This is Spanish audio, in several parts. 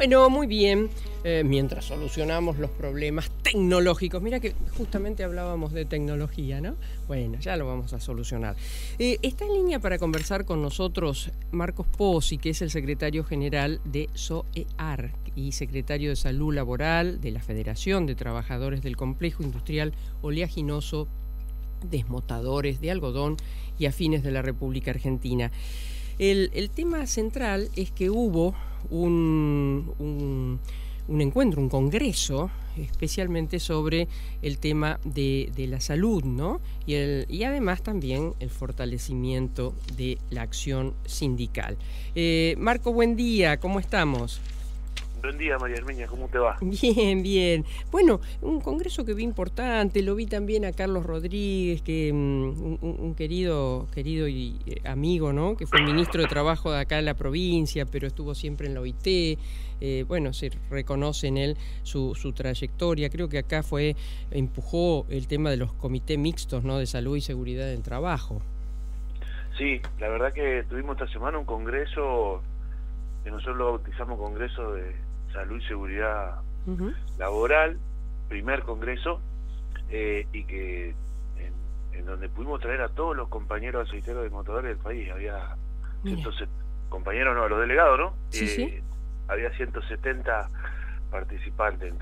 Bueno, muy bien. Mientras solucionamos los problemas tecnológicos. Mira que justamente hablábamos de tecnología, ¿no? Bueno, ya lo vamos a solucionar. Está en línea para conversar con nosotros Marcos Pozzi, que es el secretario general de SOEAR y secretario de Salud Laboral de la Federación de Trabajadores del Complejo Industrial Oleaginoso Desmotadores de Algodón y Afines de la República Argentina. El tema central es que hubo un encuentro, un congreso, especialmente sobre el tema de la salud, ¿no? Y además también el fortalecimiento de la acción sindical. Marco, buen día, ¿cómo estamos? Buen día, María Herminia, ¿cómo te va? Bien, bien. Bueno, un congreso que vi importante, lo vi también a Carlos Rodríguez, que un querido y amigo, ¿no? Que fue ministro de Trabajo de acá en la provincia, pero estuvo siempre en la OIT. Bueno, se reconoce en él su trayectoria. Creo que acá empujó el tema de los comités mixtos, ¿no? De salud y seguridad del trabajo. Sí, la verdad que tuvimos esta semana un congreso que nosotros lo bautizamos Congreso de Salud y Seguridad Laboral, primer congreso, y que en donde pudimos traer a todos los compañeros aceiteros desmotadores del país. Había compañeros, no, los delegados, ¿no? Sí. Había 170 participantes,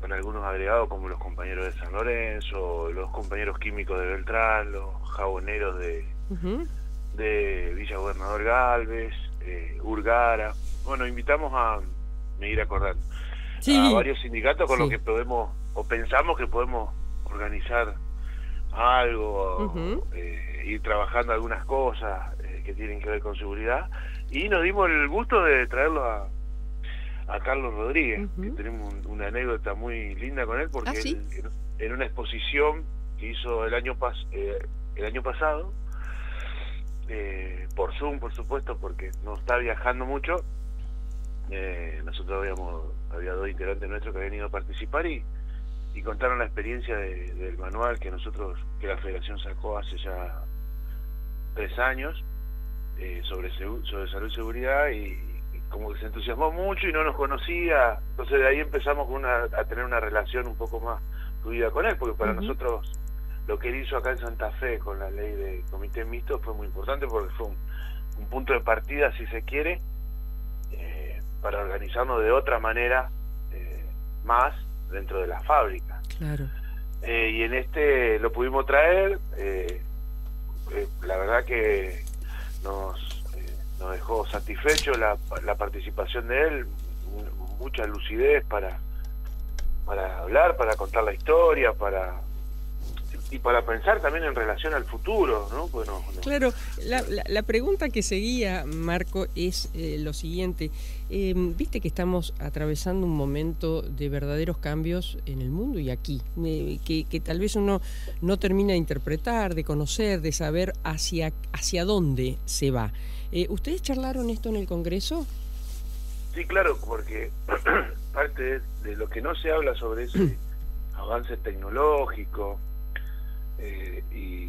con algunos agregados como los compañeros de San Lorenzo, los compañeros químicos de Beltrán, los jaboneros de Villa Gobernador Galvez, Urgara. Bueno, invitamos me iré acordando, a varios sindicatos con los que podemos, o pensamos que podemos organizar algo, ir trabajando algunas cosas que tienen que ver con seguridad, y nos dimos el gusto de traerlo a Carlos Rodríguez, que tenemos una anécdota muy linda con él, porque él, en una exposición que hizo el año pasado, por Zoom, por supuesto, porque no está viajando mucho. Nosotros había dos integrantes nuestros que habían ido a participar y contaron la experiencia del manual que la Federación sacó hace ya 3 años sobre salud y seguridad, y como que se entusiasmó mucho y no nos conocía. Entonces de ahí empezamos a tener una relación un poco más fluida con él, porque para nosotros lo que él hizo acá en Santa Fe con la ley de comité mixto fue muy importante, porque fue un punto de partida, si se quiere, para organizarnos de otra manera, más dentro de la fábrica. Claro. Y en este lo pudimos traer, la verdad que nos dejó satisfecho la participación de él, mucha lucidez para hablar, para contar la historia, y para pensar también en relación al futuro, ¿no? Bueno, claro, la pregunta que seguía, Marco, es lo siguiente. Viste que estamos atravesando un momento de verdaderos cambios en el mundo y aquí, que tal vez uno no termina de interpretar, de conocer, de saber hacia dónde se va. ¿Ustedes charlaron esto en el Congreso? Sí, claro, porque parte de lo que no se habla sobre ese avance tecnológico, y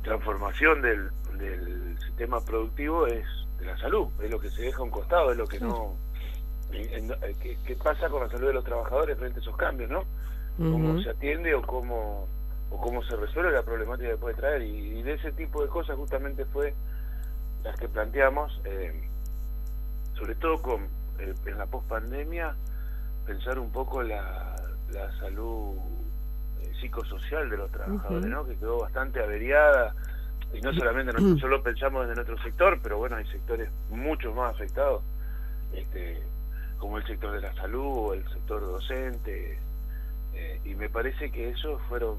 transformación del sistema productivo es de la salud, es lo que se deja a un costado, es lo que no... ¿Qué pasa con la salud de los trabajadores frente a esos cambios, no? ¿Cómo se atiende o cómo se resuelve la problemática que puede traer? Y de ese tipo de cosas justamente fue las que planteamos, sobre todo en la pospandemia, pensar un poco la salud psicosocial de los trabajadores, ¿no? Que quedó bastante averiada, y no solamente nosotros solo pensamos desde nuestro sector, pero bueno, hay sectores mucho más afectados, como el sector de la salud o el sector docente, y me parece que esos fueron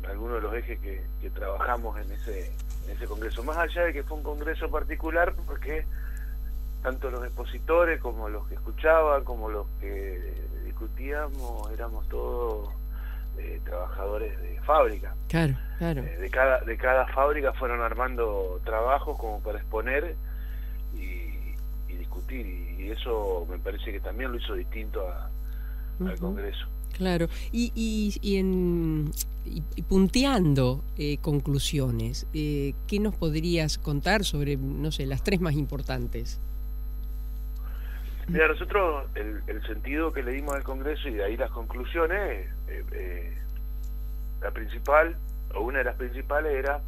algunos de los ejes que trabajamos en ese congreso, más allá de que fue un congreso particular, porque tanto los expositores como los que escuchaban, como los que discutíamos, éramos todos trabajadores de fábrica. Claro. De cada fábrica fueron armando trabajos como para exponer y discutir, y eso me parece que también lo hizo distinto al Congreso. Claro, y punteando conclusiones, ¿qué nos podrías contar sobre, no sé, las 3 más importantes? Mira, nosotros el sentido que le dimos al Congreso y de ahí las conclusiones, la principal, o una de las principales era,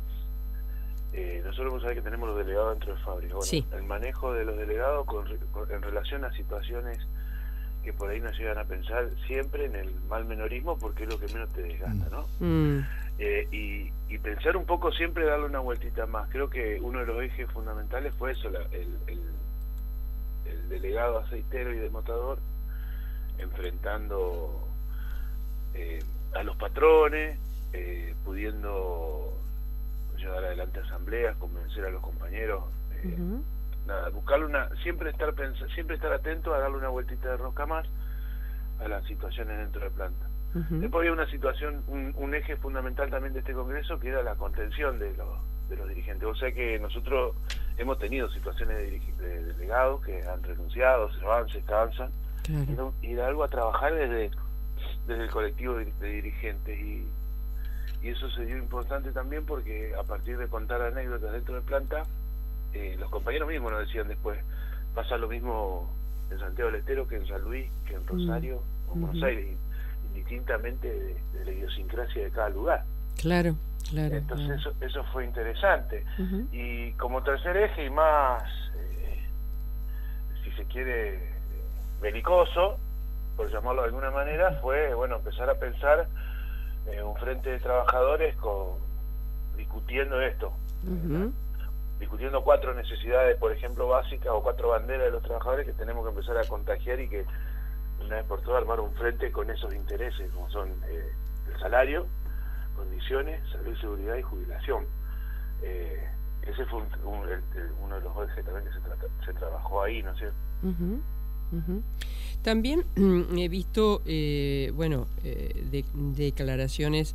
nosotros vamos a ver que tenemos los delegados dentro de fábrica. Bueno, Sí. el manejo de los delegados en relación a situaciones que por ahí nos llegan a pensar siempre en el mal menorismo, porque es lo que menos te desgasta, ¿no? Y pensar un poco siempre, darle una vueltita más. Creo que uno de los ejes fundamentales fue eso, el delegado aceitero y desmotador enfrentando a los patrones, pudiendo llevar adelante asambleas, convencer a los compañeros, nada, buscarle siempre estar atento a darle una vueltita de rosca más a las situaciones dentro de planta. Después había una situación, un eje fundamental también de este congreso, que era la contención de los dirigentes. O sea que nosotros hemos tenido situaciones de delegados que han renunciado, se van, se cansan, claro, y de algo a trabajar desde el colectivo de dirigentes, y eso se dio importante también porque a partir de contar anécdotas dentro de planta, los compañeros mismos nos decían después, pasa lo mismo en Santiago del Estero que en San Luis, que en Rosario o en Buenos Aires, indistintamente de la idiosincrasia de cada lugar. Claro, claro. Entonces eso fue interesante. Y como tercer eje y más, si se quiere, belicoso, por llamarlo de alguna manera, fue, bueno, empezar a pensar un frente de trabajadores discutiendo esto, discutiendo 4 necesidades, por ejemplo, básicas, o 4 banderas de los trabajadores que tenemos que empezar a contagiar, y que una vez por todas armar un frente con esos intereses, como son el salario, condiciones, salud, seguridad y jubilación. Ese fue uno de los ejes también que se trabajó ahí, ¿no es cierto? También he visto, declaraciones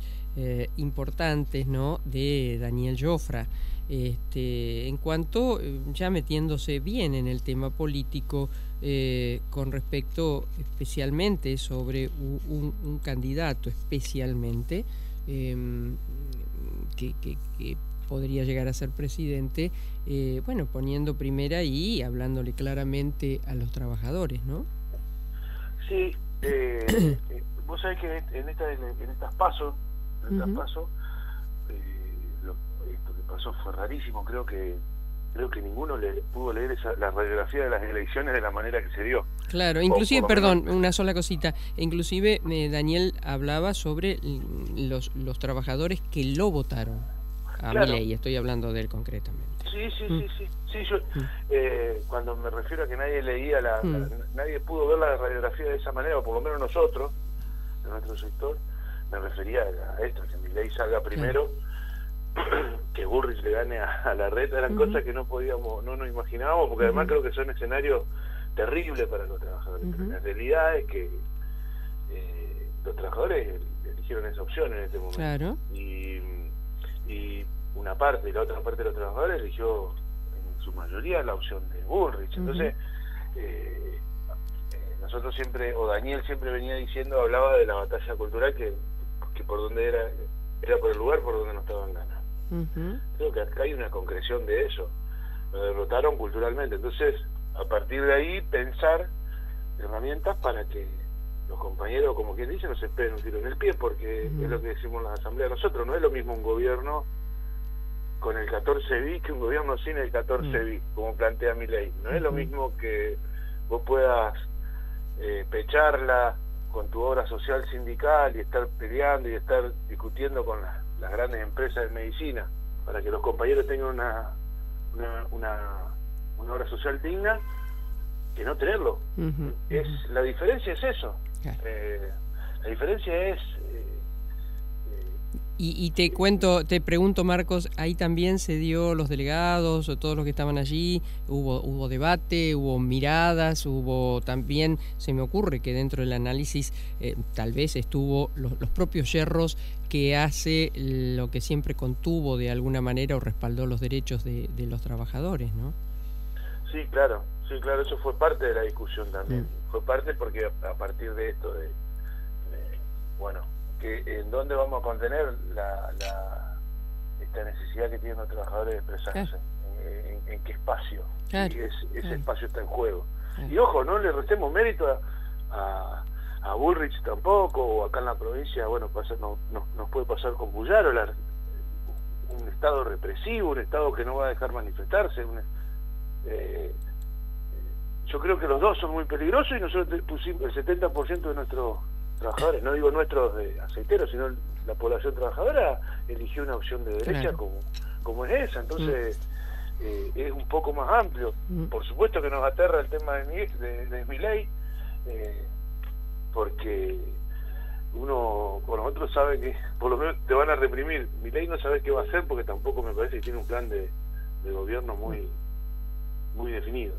importantes, ¿no?, de Daniel Jofra, en cuanto, ya metiéndose bien en el tema político, con respecto especialmente sobre un candidato especialmente que podría llegar a ser presidente, poniendo primera y hablándole claramente a los trabajadores, ¿no? Sí, vos sabés que en estas pasos, esto que pasó fue rarísimo. Creo que ninguno pudo leer la radiografía de las elecciones de la manera que se dio. Claro, inclusive, perdón, una sola cosita, inclusive Daniel hablaba sobre los trabajadores que lo votaron a Milei, estoy hablando de él concretamente. Sí, yo cuando me refiero a que nadie leía nadie pudo ver la radiografía de esa manera, o por lo menos nosotros, de nuestro sector, me refería a esto, que Milei salga primero, que Burrich le gane a Larreta, eran cosas que no nos imaginábamos, porque además creo que son escenarios terribles para los trabajadores. Pero la realidad es que los trabajadores eligieron esa opción en este momento. Claro. Y una parte y la otra parte de los trabajadores eligió en su mayoría la opción de Bullrich. Entonces, nosotros siempre, o Daniel siempre venía diciendo, hablaba de la batalla cultural, que por donde era por el lugar por donde no estaban ganas. Creo que acá hay una concreción de eso. Lo derrotaron culturalmente. Entonces, a partir de ahí, pensar herramientas para que los compañeros, como quien dice, no se peguen un tiro en el pie, porque es lo que decimos en la asamblea nosotros. No es lo mismo un gobierno con el 14 bis que un gobierno sin el 14 bis, como plantea Milei. No es lo mismo que vos puedas pecharla con tu obra social sindical y estar peleando y estar discutiendo con las grandes empresas de medicina para que los compañeros tengan una obra social digna, que no tenerlo. La diferencia es eso. La diferencia es... Y te pregunto, Marcos, ahí también se dio los delegados o todos los que estaban allí, hubo debate, hubo miradas, hubo también, se me ocurre que dentro del análisis tal vez estuvo los propios yerros que hace lo que siempre contuvo de alguna manera o respaldó los derechos de los trabajadores, ¿no? Sí, claro, eso fue parte de la discusión también. Fue parte porque a partir de esto bueno, que en dónde vamos a contener esta necesidad que tienen los trabajadores de expresarse, en qué espacio, ese espacio está en juego. Y ojo, no le restemos mérito a Bullrich tampoco, o acá en la provincia, bueno, nos puede pasar con Puyaro, un estado represivo, un estado que no va a dejar manifestarse. Yo creo que los dos son muy peligrosos, y nosotros pusimos el 70% de nuestros trabajadores, no digo nuestros aceiteros, sino la población trabajadora eligió una opción de derecha, claro, como es esa. Entonces es un poco más amplio. Por supuesto que nos aterra el tema de Milei, porque por nosotros sabe que por lo menos te van a reprimir. Milei no sabe qué va a hacer, porque tampoco me parece que tiene un plan de gobierno muy definido.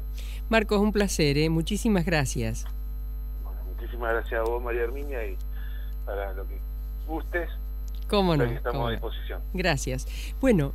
Marcos, un placer, muchísimas gracias. Bueno, muchísimas gracias a vos, María Herminia, y para lo que gustes, cómo no, estamos a disposición. Gracias. Bueno,